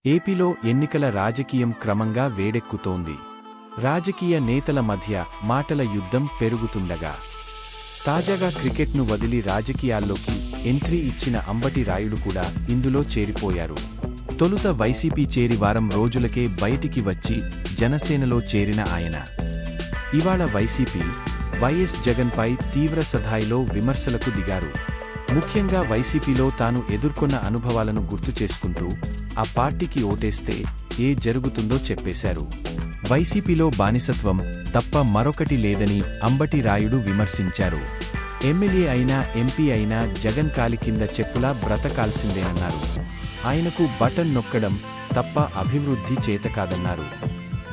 ఏపీలో ఎన్నికల రాజకీయం క్రమంగా వేడెక్కుతోంది. రాజకీయ నేతల మధ్య మాటల యుద్ధం పెరుగుతుండగా తాజాగా క్రికెట్ను వదిలి రాజకీయాల్లోకి ఎంట్రీ ఇచ్చిన అంబటి రాయుడు కూడా ఇందులో చేరిపోయారు. తొలుత వైసీపీ చేరి వారం రోజులకే బయటికి వచ్చి జనసేనలో చేరిన ఆయన ఇవాళ వైసీపీ వైఎస్ జగన్పై తీవ్ర స్థాయిలో విమర్శలకు దిగారు. ముఖ్యంగా వైసీపీలో తాను ఎదుర్కొన్న అనుభవాలను గుర్తు చేసుకుంటూ ఆ పార్టీకి ఓటేస్తే ఏ జరుగుతుందో చెప్పేశారు. వైసీపీలో బానిసత్వం తప్ప మరొకటి లేదని అంబటి రాయుడు విమర్శించారు. ఎమ్మెల్యే అయినా ఎంపీ అయినా జగన్ కాలి కింద చెప్పులా బ్రతకాల్సిందేనన్నారు. ఆయనకు బటన్ నొక్కడం తప్ప అభివృద్ధి చేతకాదన్నారు.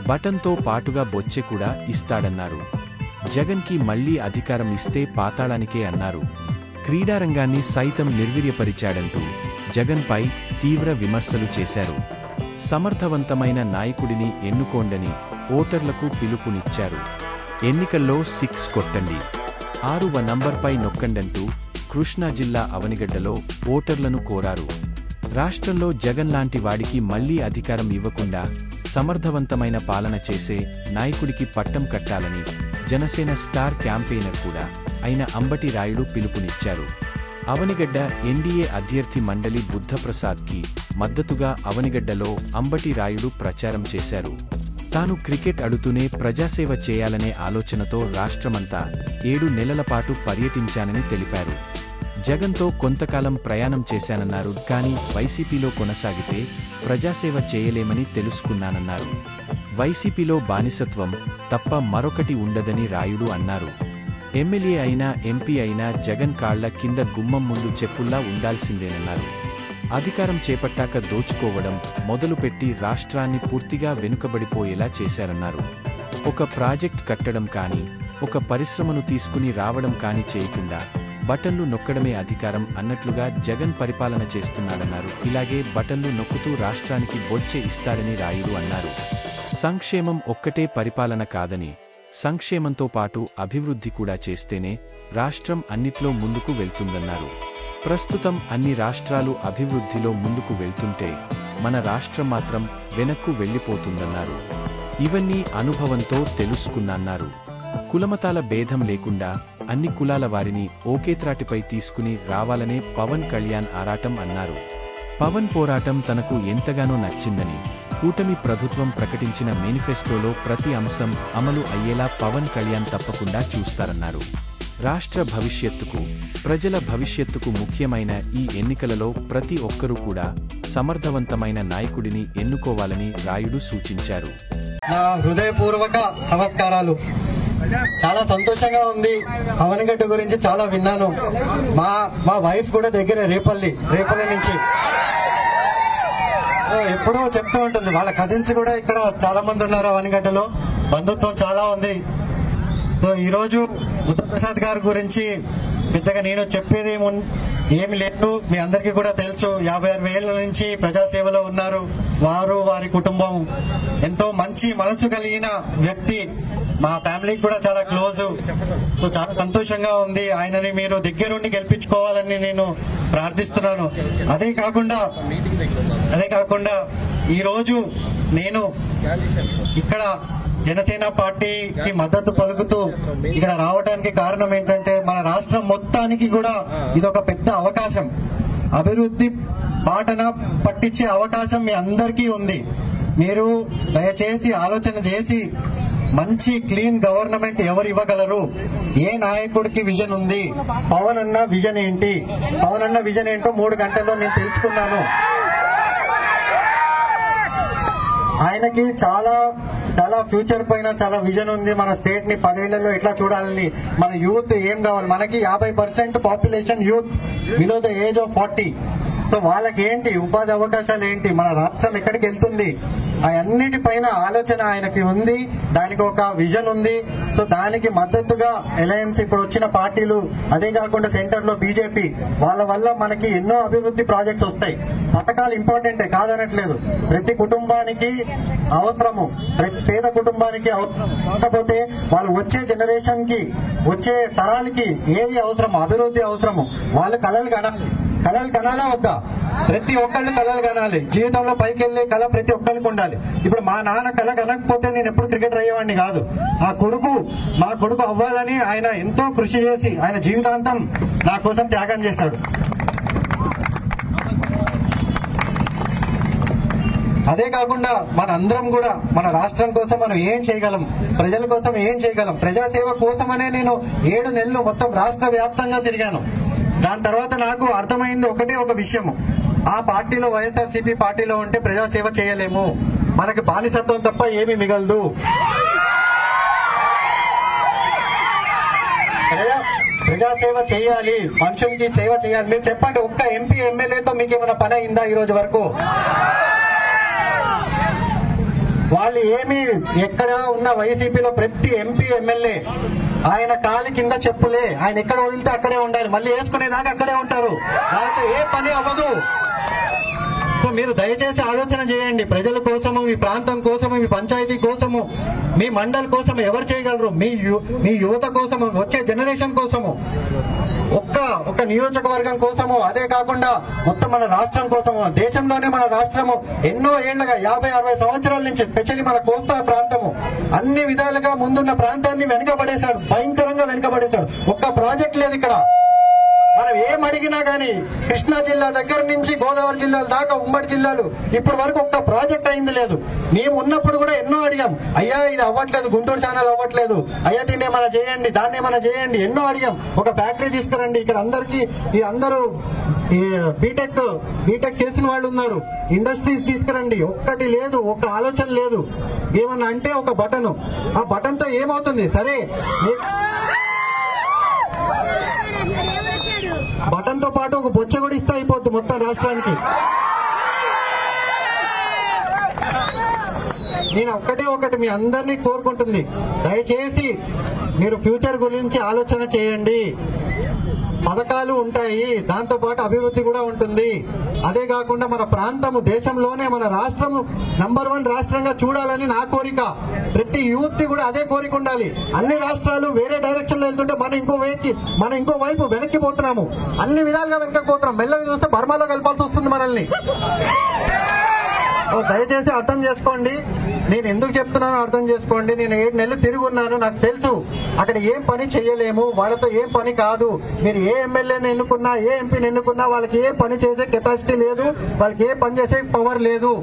బటన్తో పాటుగా బొచ్చె కూడా ఇస్తాడన్నారు. జగన్కి మళ్లీ అధికారం ఇస్తే పాతాళానికే అన్నారు. క్రీడారంగాన్ని సైతం నిర్వీర్యపరిచాడంటూ జగన్పై తీవ్ర విమర్శలు చేశారు. సమర్థవంతమైన నాయకుడిని ఎన్నుకోండని ఓటర్లకు పిలుపునిచ్చారు. ఎన్నికల్లో 6 కొట్టండి, 6వ నంబర్పై నొక్కండంటూ కృష్ణా జిల్లా అవనిగడ్డలో ఓటర్లను కోరారు. రాష్ట్రంలో జగన్ లాంటి వాడికి మళ్లీ అధికారం ఇవ్వకుండా సమర్థవంతమైన పాలన చేసే నాయకుడికి పట్టం కట్టాలని జనసేన స్టార్ క్యాంపెయినర్ కూడా అయిన అంబటి రాయుడు పిలుపునిచ్చారు. అవనిగడ్డ ఎన్డీఏ అభ్యర్థి మండలి బుద్ధప్రసాద్కి మద్దతుగా అవనిగడ్డలో అంబటి రాయుడు ప్రచారం చేశారు. తాను క్రికెట్ ఆడుతూనే ప్రజాసేవ చేయాలనే ఆలోచనతో రాష్ట్రమంతా 7 నెలల పాటు పర్యటించానని తెలిపారు. జగన్తో కొంతకాలం ప్రయాణం చేశానన్నారు. కానీ వైసీపీలో కొనసాగితే ప్రజాసేవ చేయలేమని తెలుసుకున్నానన్నారు. వైసీపీలో బానిసత్వం తప్ప మరొకటి ఉండదని రాయుడు అన్నారు. ఎమ్మెల్యే అయినా ఎంపీ అయినా జగన్ కాళ్ల కింద గుమ్మం ముందు చెప్పుల్లా ఉండాల్సిందేనన్నారు. అధికారం చేపట్టాక దోచుకోవడం మొదలుపెట్టి రాష్ట్రాన్ని పూర్తిగా వెనుకబడిపోయేలా చేశారన్నారు. ఒక ప్రాజెక్ట్ కట్టడం కానీ ఒక పరిశ్రమను తీసుకుని రావడం కానీ చేయకుండా బటన్లు నొక్కడమే అధికారం అన్నట్లుగా జగన్ పరిపాలన చేస్తున్నాడన్నారు. ఇలాగే బటన్లు నొక్కుతూ రాష్ట్రానికి బొచ్చె ఇస్తారని రాయుడు అన్నారు. సంక్షేమం ఒక్కటే పరిపాలన కాదని, సంక్షేమంతో పాటు అభివృద్ధి కూడా చేస్తేనే రాష్ట్రం అన్నిట్లో ముందుకు వెళ్తుందన్నారు. ప్రస్తుతం అన్ని రాష్ట్రాలు అభివృద్ధిలో ముందుకు వెళ్తుంటే మన రాష్ట్రం మాత్రం వెనక్కు వెళ్లిపోతుందన్నారు. ఇవన్నీ అనుభవంతో తెలుసుకున్నాన్నారు. కులమతాల భేదం లేకుండా అన్ని కులాల వారిని ఒకేత్రాటిపై తీసుకుని రావాలనే పవన్ కళ్యాణ్ ఆరాటం అన్నారు. పవన్ పోరాటం తనకు ఎంతగానో నచ్చిందని, కూటమి ప్రభుత్వం ప్రకటించిన మేనిఫెస్టోలో ప్రతి అంశం అమలు అయ్యేలా పవన్ కళ్యాణ్ తప్పకుండా చూస్తారన్నారు. రాష్ట్ర భవిష్యత్తుకు, ప్రజల భవిష్యత్తుకు ముఖ్యమైన ఈ ఎన్నికలలో ప్రతి ఒక్కరూ కూడా సమర్థవంతమైన నాయకుడిని ఎన్నుకోవాలని రాయుడు సూచించారు. నా హృదయపూర్వక నమస్కారాలు. చాలా సంతోషంగా ఉంది. అవనిగడ్డ గురించి చాలా విన్నాను. మా వైఫ్ కూడా దగ్గర రేపల్లి నుంచి ఎప్పుడో చెప్తూ ఉంటుంది. వాళ్ళ కజిన్స్ కూడా ఇక్కడ చాలా మంది ఉన్నారు. అవనిగడ్డలో బంధుత్వం చాలా ఉంది. సో ఈరోజు బుద్ధప్రసాద్ గారి గురించి పెద్దగా నేను చెప్పేది ఏమి లేదు. మీ అందరికీ కూడా తెలుసు. 56 ఏళ్ల నుంచి ప్రజాసేవలో ఉన్నారు. వారి కుటుంబం ఎంతో మంచి మనసు కలిగిన వ్యక్తి. మా ఫ్యామిలీకి కూడా చాలా క్లోజ్. సో చాలా సంతోషంగా ఉంది. ఆయనని మీరు దగ్గరుండి గెలిపించుకోవాలని నేను ప్రార్థిస్తున్నాను. అదే కాకుండా ఈరోజు నేను ఇక్కడ జనసేన పార్టీకి మద్దతు పలుకుతూ ఇక్కడ రావడానికి కారణం ఏంటంటే, మన రాష్ట్రం మొత్తానికి కూడా ఇదొక పెద్ద అవకాశం. అభివృద్ధి బాటన పట్టించే అవకాశం మీ అందరికీ ఉంది. మీరు దయచేసి ఆలోచన చేసి మంచి క్లీన్ గవర్నమెంట్ ఎవరు ఇవ్వగలరు, ఏ నాయకుడికి విజన్ ఉంది, పవన్ అన్న విజన్ ఏంటి, పవన్ అన్న విజన్ ఏంటో 3 గంటల్లో నేను తెలుసుకున్నాను. ఆయనకి చాలా ఫ్యూచర్ పైన చాలా విజన్ ఉంది. మన స్టేట్ ని 10 ఏళ్లలో ఎట్లా చూడాలని, మన యూత్ ఏం కావాలి. మనకి 50% population youth below the age of 40. So వాళ్ళకి ఏంటి ఉపాధి అవకాశాలు ఏంటి, మన రాష్ట్రం ఎక్కడికి వెళ్తుంది, అన్నిటిపైన ఆలోచన ఆయనకి ఉంది. దానికి ఒక విజన్ ఉంది. సో దానికి మద్దతుగా అలయన్స్ ఇప్పుడు వచ్చిన పార్టీలు, అదే కాకుండా సెంటర్ లో బీజేపీ, వాళ్ళ వల్ల మనకి ఎన్నో అభివృద్ధి ప్రాజెక్ట్స్ వస్తాయి. పథకాలు ఇంపార్టెంటే, కాదనట్లేదు. ప్రతి కుటుంబానికి అవసరము, ప్రతి పేద కుటుంబానికి కాకపోతే వాళ్ళు వచ్చే జనరేషన్ కి, వచ్చే తరాలకి ఏది అవసరము, అభివృద్ధి అవసరము, వాళ్ళు కలలు కనాలి. కళలు కనాలా వద్దా? ప్రతి ఒక్కళ్ళు కళలు కనాలి. జీవితంలో పైకి వెళ్ళే కళ ప్రతి ఒక్కరికి ఉండాలి. ఇప్పుడు మా నాన్న కళ కనకపోతే నేను ఎప్పుడు క్రికెటర్ అయ్యేవాడిని కాదు. మా కొడుకు అవ్వాలని ఆయన ఎంతో కృషి చేసి ఆయన జీవితాంతం నా కోసం త్యాగం చేశాడు. అదే కాకుండా మనందరం కూడా మన రాష్ట్రం కోసం మనం ఏం చేయగలం, ప్రజల కోసం ఏం చేయగలం, ప్రజాసేవ కోసమనే నేను 7 నెలలు మొత్తం రాష్ట్ర వ్యాప్తంగా తిరిగాను. దాని తర్వాత నాకు అర్థమైంది ఒకటే ఒక విషయము, ఆ పార్టీలో వైఎస్ఆర్సీపీ పార్టీలో ఉంటే ప్రజాసేవ చేయలేము, మనకి బానిసత్వం తప్ప ఏమీ మిగలదు. ప్రజాసేవ చేయాలి, మనుషులకి సేవ చేయాలి. మీరు చెప్పండి, ఒక్క ఎంపీ ఎమ్మెల్యేతో మీకేమైనా పని అయిందా ఈ రోజు వరకు? వాళ్ళు ఏమి ఎక్కడ ఉన్న వైసీపీలో ప్రతి ఎంపీ ఎమ్మెల్యే ఆయన కాలి కింద చెప్పులే, ఆయన ఎక్కడ వదిలితే అక్కడే ఉండాలి, మళ్ళీ వేసుకునేదాకా అక్కడే ఉంటారు, వాళ్ళతో ఏ పని అవ్వదు. సో మీరు దయచేసి ఆలోచన చేయండి, ప్రజల కోసము, మీ ప్రాంతం కోసము, మీ పంచాయతీ కోసము, మీ మండల్ కోసం ఎవరు చేయగలరు? మీ యువత కోసము, వచ్చే జనరేషన్ కోసము, ఒక్క నియోజకవర్గం కోసము, అదే కాకుండా మొత్తం మన రాష్ట్రం కోసము. దేశంలోనే మన రాష్ట్రము ఎన్నో ఏళ్లుగా 50-60 సంవత్సరాల నుంచి స్పెషల్లీ మన కోస్తా ప్రాంతము అన్ని విధాలుగా ముందున్న ప్రాంతాన్ని వెనుకబడేశాడు, భయంకరంగా వెనుకబడేశాడు. ఒక్క ప్రాజెక్ట్ లేదు ఇక్కడ. మనం ఏం అడిగినా గానీ కృష్ణా జిల్లా దగ్గర నుంచి గోదావరి జిల్లాల దాకా ఉమ్మడి జిల్లాలు ఇప్పటి వరకు ఒక్క ప్రాజెక్ట్ అయింది లేదు. మేము ఉన్నప్పుడు కూడా ఎన్నో అడిగాం, అయ్యా ఇది అవ్వట్లేదు, గుంటూరు ఛానల్ అవ్వట్లేదు, అయ్యా దీన్ని ఏమైనా చేయండి, దాన్ని ఏమైనా చేయండి, ఎన్నో అడిగాం. ఒక ఫ్యాక్టరీ తీసుకురండి, ఇక్కడ అందరికీ అందరూ బీటెక్ చేసిన వాళ్ళు ఉన్నారు, ఇండస్ట్రీస్ తీసుకురండి, ఒక్కటి లేదు, ఒక్క ఆలోచన లేదు. ఏమన్నా అంటే ఒక బటన్, ఆ బటన్ తో ఏమవుతుంది? సరే బటన్ తో పాటు ఒక బొచ్చ కూడా ఇస్తే అయిపోద్ది మొత్తం రాష్ట్రానికి. నేను ఒకటి మీ అందరినీ కోరుకుంటుంది, దయచేసి మీరు ఫ్యూచర్ గురించి ఆలోచన చేయండి. పథకాలు ఉంటాయి, దాంతో పాటు అభివృద్ధి కూడా ఉంటుంది. అదే కాకుండా మన ప్రాంతము దేశంలోనే మన రాష్ట్రము నంబర్ 1 రాష్ట్రంగా చూడాలని నా కోరిక. ప్రతి యూత్ కూడా అదే కోరిక ఉండాలి. అన్ని రాష్ట్రాలు వేరే డైరెక్షన్ లో వెళ్తుంటే మనం ఇంకో వైపు వెనక్కిపోతున్నాము, అన్ని విధాలుగా వెనక్కిపోతున్నాం. మెల్లగా చూస్తే బర్మాలో కలపాల్సి వస్తుంది మనల్ని. దయచేసి అర్థం చేసుకోండి, నేను ఎందుకు చెప్తున్నానో అర్థం చేసుకోండి. నేను 7 నెలలు తిరిగి ఉన్నాను, నాకు తెలుసు అక్కడ ఏం పని చేయలేము, వాళ్ళతో ఏం పని కాదు. మీరు ఏ ఎమ్మెల్యేని ఎన్నుకున్నా, ఏ ఎంపీని ఎన్నుకున్నా వాళ్ళకి ఏ పని చేసే కెపాసిటీ లేదు, వాళ్ళకి ఏ పని చేసే పవర్ లేదు.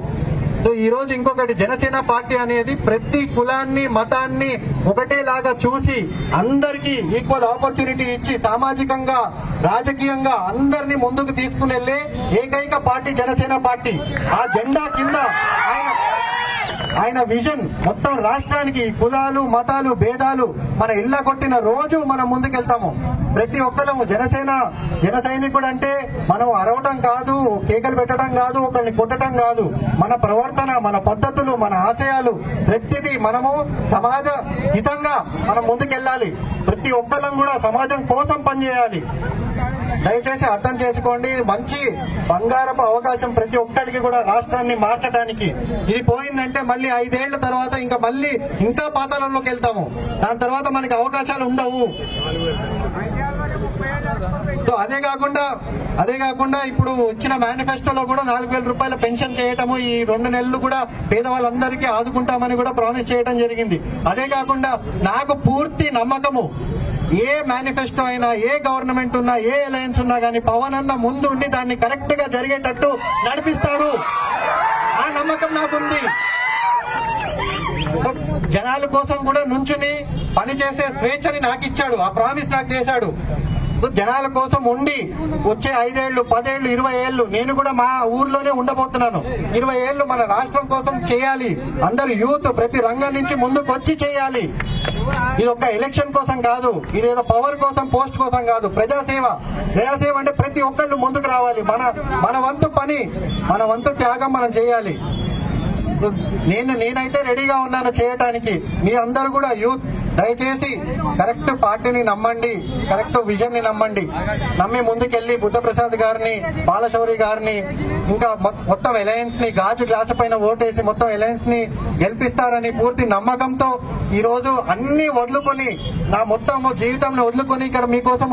సో ఈ రోజు ఇంకొకటి, జనసేన పార్టీ అనేది ప్రతి కులాన్ని, మతాన్ని ఒకటేలాగా చూసి అందరికీ ఈక్వల్ ఆపర్చునిటీ ఇచ్చి సామాజికంగా, రాజకీయంగా అందరినీ ముందుకు తీసుకుని వెళ్లే ఏకైక పార్టీ జనసేన పార్టీ. ఆ జెండా కింద ఆయన విజన్ మొత్తం రాష్ట్రానికి, కులాలు, మతాలు, భేదాలు మన ఇళ్ల కొట్టిన రోజు మనం ముందుకెళ్తాము. ప్రతి ఒక్కరము జన సైనికుడు అంటే మనం అరవటం కాదు, కేకలు పెట్టడం కాదు, ఒకరిని కొట్టడం కాదు. మన ప్రవర్తన, మన పద్ధతులు, మన ఆశయాలు ప్రతిదీ మనము సమాజ హితంగా మనం ముందుకెళ్ళాలి. ప్రతి ఒక్కరం కూడా సమాజం కోసం పనిచేయాలి. దయచేసి అర్థం చేసుకోండి, మంచి బంగారపు అవకాశం ప్రతి ఒక్కరికి కూడా రాష్ట్రాన్ని మార్చడానికి. ఇది పోయిందంటే మళ్ళీ 5 ఏళ్ల తర్వాత ఇంకా పాతాళంలోకి వెళ్తాము. దాని తర్వాత మనకి అవకాశాలు ఉండవు. సో అదే కాకుండా ఇప్పుడు ఇచ్చిన మేనిఫెస్టోలో కూడా 4,000 రూపాయల పెన్షన్ చేయటము, ఈ 2 నెలలు కూడా పేదవాళ్ళందరికీ ఆదుకుంటామని కూడా ప్రామిస్ చేయడం జరిగింది. అదే కాకుండా నాకు పూర్తి నమ్మకము, ఏ మేనిఫెస్టో అయినా, ఏ గవర్నమెంట్ ఉన్నా, ఏ అలయన్స్ ఉన్నా గానీ పవన్ అన్న ముందు ఉండి దాన్ని కరెక్ట్ గా జరిగేటట్టు నడిపిస్తాడు. ఆ నమ్మకం నాకుంది. జనాల కోసం కూడా నుంచుని పనిచేసే స్వేచ్ఛని నాకు ఇచ్చాడు, ఆ ప్రామిస్ నాకు చేశాడు. జనాల కోసం ఉండి వచ్చే 5 ఏళ్లు, 10 ఏళ్లు, 20 ఏళ్లు నేను కూడా మా ఊర్లోనే ఉండబోతున్నాను. 20 ఏళ్లు మన రాష్ట్రం కోసం చేయాలి. అందరు యూత్ ప్రతి రంగం నుంచి ముందుకు వచ్చి చేయాలి. ఇది ఒక ఎలక్షన్ కోసం కాదు, ఇదేదో పవర్ కోసం, పోస్ట్ కోసం కాదు. ప్రజాసేవ అంటే ప్రతి ఒక్కళ్ళు ముందుకు రావాలి. మన వంతు పని, మన వంతు త్యాగం మనం చేయాలి. నేనైతే రెడీగా ఉన్నాను చేయటానికి. మీ అందరూ కూడా యూత్ దయచేసి కరెక్ట్ పార్టీని నమ్మండి, కరెక్ట్ విజన్ ని నమ్మండి. నమ్మి ముందుకెళ్లి బుద్ధప్రసాద్ గారిని, బాలశౌరి గారిని, ఇంకా మొత్తం అలయన్స్ ని గాజు గ్లాసు పైన ఓటేసి మొత్తం అలయన్స్ ని గెలిపిస్తారని పూర్తి నమ్మకంతో ఈ రోజు అన్ని వదులుకొని, నా మొత్తం జీవితంలో వదులుకొని ఇక్కడ మీకోసం